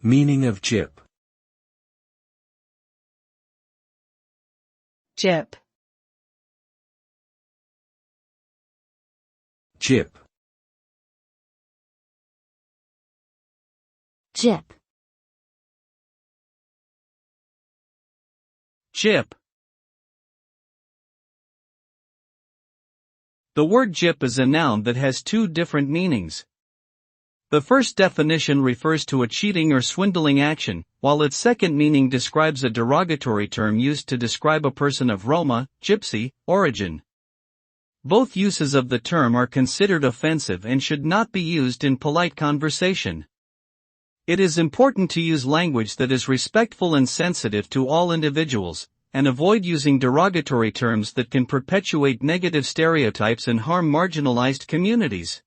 Meaning of gyp. Gyp. Gyp. Gyp. Gyp. The word gyp is a noun that has two different meanings. The first definition refers to a cheating or swindling action, while its second meaning describes a derogatory term used to describe a person of Roma, Gypsy, origin. Both uses of the term are considered offensive and should not be used in polite conversation. It is important to use language that is respectful and sensitive to all individuals, and avoid using derogatory terms that can perpetuate negative stereotypes and harm marginalized communities.